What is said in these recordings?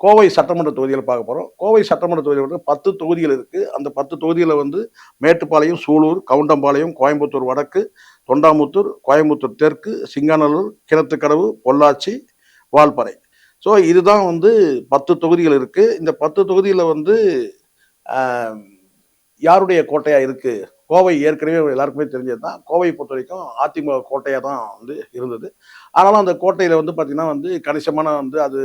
கோவை சட்டமன்ற தொகுதியில பார்க்க போறோம். கோவை சட்டமன்ற தொகுதியில வந்து 10 தொகுதிகள் இருக்கு. அந்த 10 தொகுதியில வந்து மேட்டுப்பாளையம், சூலூர், கவுண்டம்பாளையம், கோயம்புத்தூர் வடக்கு, தொண்டாமுத்தூர், கோயம்புத்தூர் தெற்கு, சிங்காநல்லூர், கிணத்துக்கடவு, பொள்ளாச்சி, வால்பாறை. ஸோ இதுதான் வந்து 10 தொகுதிகள் இருக்கு. இந்த 10 தொகுதியில வந்து அ யாருடைய கோட்டையா இருக்கு? கோவை ஏற்கனவே எல்லாருக்குமே தெரிஞ்சது தான். கோவைய பொறுத்தவரைக்கும் அதிமுக கோட்டையா தான் வந்து இருந்தது. ஆனாலும் அந்த கோட்டையில வந்து பார்த்தீங்கன்னா வந்து கணிசமான வந்து அது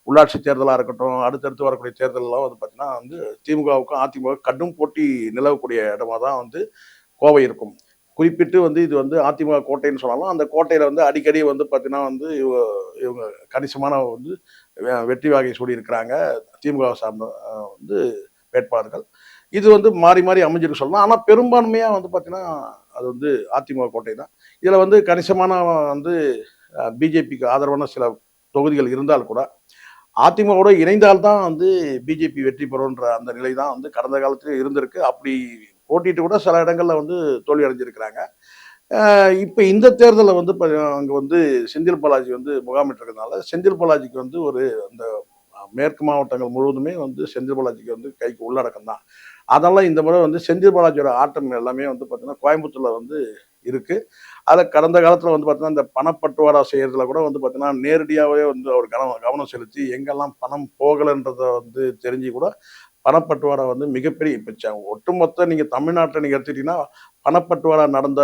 உள்ளாட்சி தேர்தலா இருக்கட்டும், அடுத்தடுத்து வரக்கூடிய தேர்தல்லாம் வந்து பார்த்தீங்கன்னா வந்து திமுகவுக்கும், அதிமுகவுக்கும் கடும் போட்டி நிலவக்கூடிய இடமா தான் வந்து கோவை இருக்கும். குறிப்பிட்டு வந்து இது வந்து அதிமுக கோட்டைன்னு சொன்னாலும், அந்த கோட்டையில வந்து அடிக்கடி வந்து பார்த்தீங்கன்னா வந்து இவங்க கணிசமான வந்து வெற்றி வாகை சூடியிருக்கிறாங்க. திமுக சார்ந்த வந்து வேட்பாளர்கள். இது வந்து மாறி, மாறி அமைஞ்சிருக்கு சொல்லலாம். ஆனா பெரும்பான்மையா வந்து பார்த்தீங்கன்னா, அது வந்து அதிமுக கோட்டை தான். இதுல வந்து கணிசமான வந்து பிஜேபிக்கு ஆதரவான சில தொகுதிகள் இருந்தால் கூட, அதிமுகவோட இணைந்தால் தான் வந்து பிஜேபி வெற்றி பெறும்ன்ற அந்த நிலை தான் வந்து கடந்த காலத்திலே இருந்திருக்கு. அப்படி போட்டியிட்டு கூட சில இடங்கள்ல வந்து தோல்வி அடைஞ்சிருக்கிறாங்க. இப்ப இந்த தேர்தல்ல வந்து அங்க வந்து செந்தில் பாலாஜி வந்து முகாமிட்டிருக்கிறதுனால, செந்தில் பாலாஜிக்கு வந்து ஒரு அந்த மேற்கு மாவட்டங்கள் முழுவதுமே வந்து செந்தில் பாலாஜிக்கு வந்து கைக்கு உள்ளடக்கம் தான். அதனால இந்த முறை வந்து செந்தில் பாலாஜியோட ஆட்டம் எல்லாமே வந்து பார்த்தீங்கன்னா, கோயம்புத்தூர்ல வந்து இருக்கு. அதில கடந்த காலத்தில வந்து பார்த்தீங்கன்னா, இந்த பணப்பட்டுவாடா செய்றதுல கூட வந்து பார்த்தீங்கன்னா, நேரடியாவே வந்து அவர் கவனம் செலுத்தி எங்கெல்லாம் பணம் போகலன்றத வந்து தெரிஞ்சு கூட பணப்பட்டுவாடா வந்து மிகப்பெரிய இப்ப ஒட்டுமொத்த நீங்க தமிழ்நாட்ல நீங்க எடுத்துக்கிட்டீங்கன்னா, பணப்பட்டுவாடா நடந்த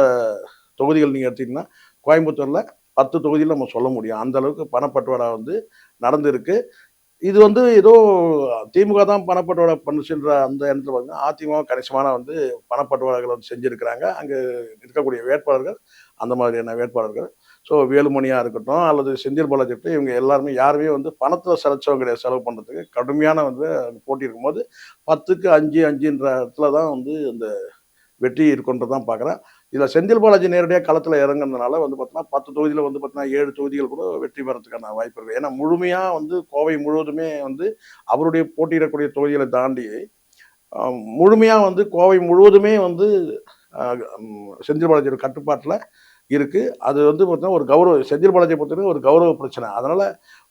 தொகுதிகள் நீங்க எடுத்தீங்கன்னா, கோயம்புத்தூர்ல 10 தொகுதியில நம்ம சொல்ல முடியும். அந்த அளவுக்கு பணப்பட்டுவாடா வந்து நடந்திருக்கு. இது வந்து ஏதோ திமுக தான் பணப்பட்டுவாடா பண்ணுச்சுன்ற அந்த எண்ணத்துல பார்த்தீங்கன்னா, அதிமுக கணிசமான வந்து பணப்பட்டுவாடாக்கள் வந்து செஞ்சிருக்கிறாங்க. அங்க இருக்கக்கூடிய வேட்பாளர்கள் அந்த மாதிரியான வேட்பாளர்கள். ஸோ வேலுமணியா இருக்கட்டும், அல்லது செந்தில் பாலாஜி இருக்கட்டும், இவங்க எல்லாருமே யாருமே வந்து பணத்துல செலச்சவங்க கிடையாது செலவு பண்றதுக்கு. கடுமையான வந்து போட்டி இருக்கும்போது 10க்கு 5, 5ன்ற இடத்துல தான் வந்து அந்த வெற்றி இருக்குன்றது தான் பார்க்குறேன். இதுல செந்தில் பாலாஜி நேரடியா களத்துல இறங்குனதுனால வந்து பார்த்தீங்கன்னா, 10 தொகுதியில வந்து பார்த்தீங்கன்னா, 7 தொகுதிகள் கூட வெற்றி பெறதுக்கான வாய்ப்பு இருக்கு. ஏன்னா முழுமையா வந்து கோவை முழுவதுமே வந்து அவருடைய போட்டியிடக்கூடிய தொகுதிகள தாண்டி, அ முழுமையா வந்து கோவை முழுவதுமே வந்து அ செந்தில் பாலாஜியோட கட்டுப்பாட்டுல இருக்கு. அது வந்து பார்த்தீங்கன்னா, ஒரு செந்தில் பாலாஜிய பொறுத்தவரைக்கும் ஒரு கௌரவ பிரச்சனை. அதனால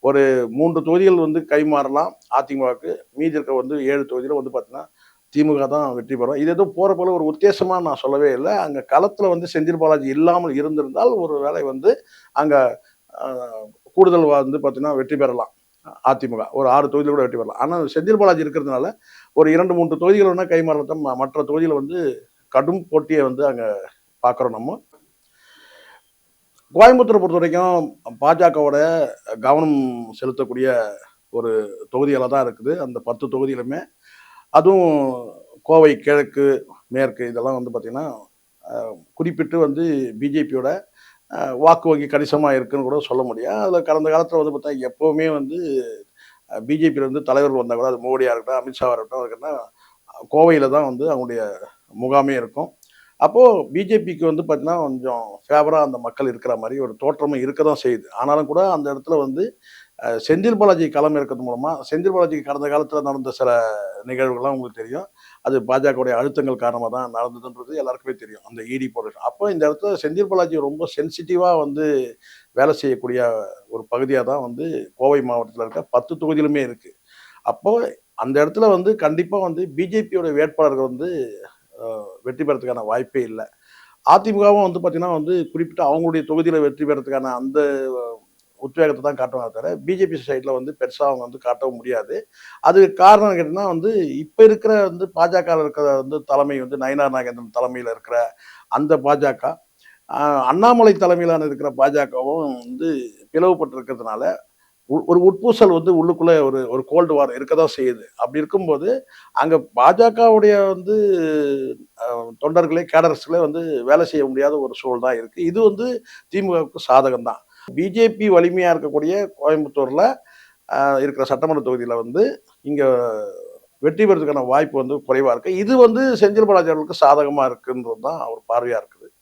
ஒரு 3 தொகுதிகள் வந்து கைமாறலாம் அதிமுகவுக்கு. மீதி இருக்க வந்து 7 தொகுதியில வந்து பார்த்தீங்கன்னா, திமுக தான் வெற்றி பெறும். இது ஏதோ போற போல ஒரு உத்தேசமா நான் சொல்லவே இல்ல. அங்க களத்துல வந்து செந்தில் பாலாஜி இல்லாமல் இருந்திருந்தால், ஒரு வேளை வந்து அங்க அ கூடுதல் வந்து பார்த்தீங்கன்னா, வெற்றி பெறலாம். அதிமுக. ஒரு 6 தொகுதியில கூட வெற்றி பெறலாம். ஆனா செந்தில் பாலாஜி இருக்கிறதுனால, ஒரு 2, 3 தொகுதிகள் வேணா கைமாறலாம். மற்ற தொகுதியில வந்து கடும் போட்டிய வந்து அங்க பார்க்குறோம் நம்ம. கோயம்புத்தூர பொறுத்தவரைக்கும் பாஜகவோட கவனம் செலுத்தக்கூடிய ஒரு தொகுதிகளா தான் இருக்குது. அந்த 10 தொகுதியிலுமே. அதுவும் கோவை கிழக்கு, மேற்கு இதெல்லாம் வந்து பார்த்தீங்கன்னா, குறிப்பிட்டு வந்து பிஜேபியோட வாக்கு வங்கி கணிசமா இருக்குன்னு கூட சொல்ல முடியும். அதில கடந்த காலத்தில வந்து பார்த்தா எப்பவுமே வந்து பிஜேபியில இருந்து தலைவர்கள் வந்தா கூட அது மோடியா இருக்கட்டும், அமித்ஷாவா இருக்கட்டும், அதுக்குன்னா கோவையில தான் வந்து அவங்களுடைய முகாமே இருக்கும். அப்போ பிஜேபிக்கு வந்து பார்த்தீங்கன்னா, கொஞ்சம் ஃபேவரா அந்த மக்கள் இருக்கிற மாரி ஒரு தோற்றமும் இருக்க தான் செய்யுது. ஆனாலும் கூட அந்த இடத்துல வந்து செந்தில் பாலாஜி களம் இறக்கறது மூலமா, செந்தில் பாலாஜிக்கு கடந்த காலத்தில நடந்த சில நிகழ்வுகள்லாம் உங்களுக்கு தெரியும். அது பாஜகவுடைய அழுத்தங்கள் காரணமா தான் நடந்ததுன்றது எல்லாருக்குமே தெரியும். அந்த இடி போன்ற அப்போ இந்த இடத்துல செந்தில் பாலாஜி ரொம்ப சென்சிட்டிவா வந்து வேலை செய்யக்கூடிய ஒரு பகுதியா தான் வந்து கோவை மாவட்டத்தில இருக்க 10 தொகுதியிலுமே இருக்கு. அப்போ அந்த இடத்துல வந்து கண்டிப்பா வந்து பிஜேபியோட வேட்பாளர்கள் வந்து வெற்றி பெறதுக்கான வாய்ப்பே இல்ல. அதிமுகவும் வந்து பார்த்தீங்கன்னா வந்து குறிப்பிட்ட அவங்களுடைய தொகுதியில வெற்றி பெறதுக்கான அந்த உத்வேகத்த தான் காட்டுவாங்க தவிர, பிஜேபி சைட்ல வந்து பெருசா அவங்க வந்து காட்டவும் முடியாது. அதுக்கு காரணம் கேட்டீங்கன்னா வந்து, இப்ப இருக்கிற வந்து பாஜகல இருக்கிற வந்து தலைமை வந்து நயினார் நாகேந்திரன் தலைமையில இருக்கிற அந்த பாஜக, அ அண்ணாமலை தலைமையிலான இருக்கிற பாஜகவும் வந்து பிளவுபட்டு இருக்கிறதுனால, ஒரு உட்பூசல் வந்து உள்ளுக்குள்ள ஒரு ஒரு கோல்டு வார் இருக்க தான் செய்யுது. அப்படி இருக்கும்போது, அங்க பாஜகவுடைய வந்து தொண்டர்களே, கேடர்ஸ்களே வந்து வேலை செய்ய முடியாத ஒரு சூழல் தான் இருக்கு. இது வந்து திமுகவுக்கு சாதகம் தான். பிஜேபி வலிமையா இருக்கக்கூடிய கோயம்புத்தூர்ல இருக்கிற சட்டமன்ற தொகுதியில வந்து இங்க வெற்றி பெறதுக்கான வாய்ப்பு வந்து குறைவா இருக்கு. இது வந்து செந்தில் பாலாஜி அவர்களுக்கு சாதகமா இருக்குன்றது தான் ஒரு பார்வையா இருக்குது.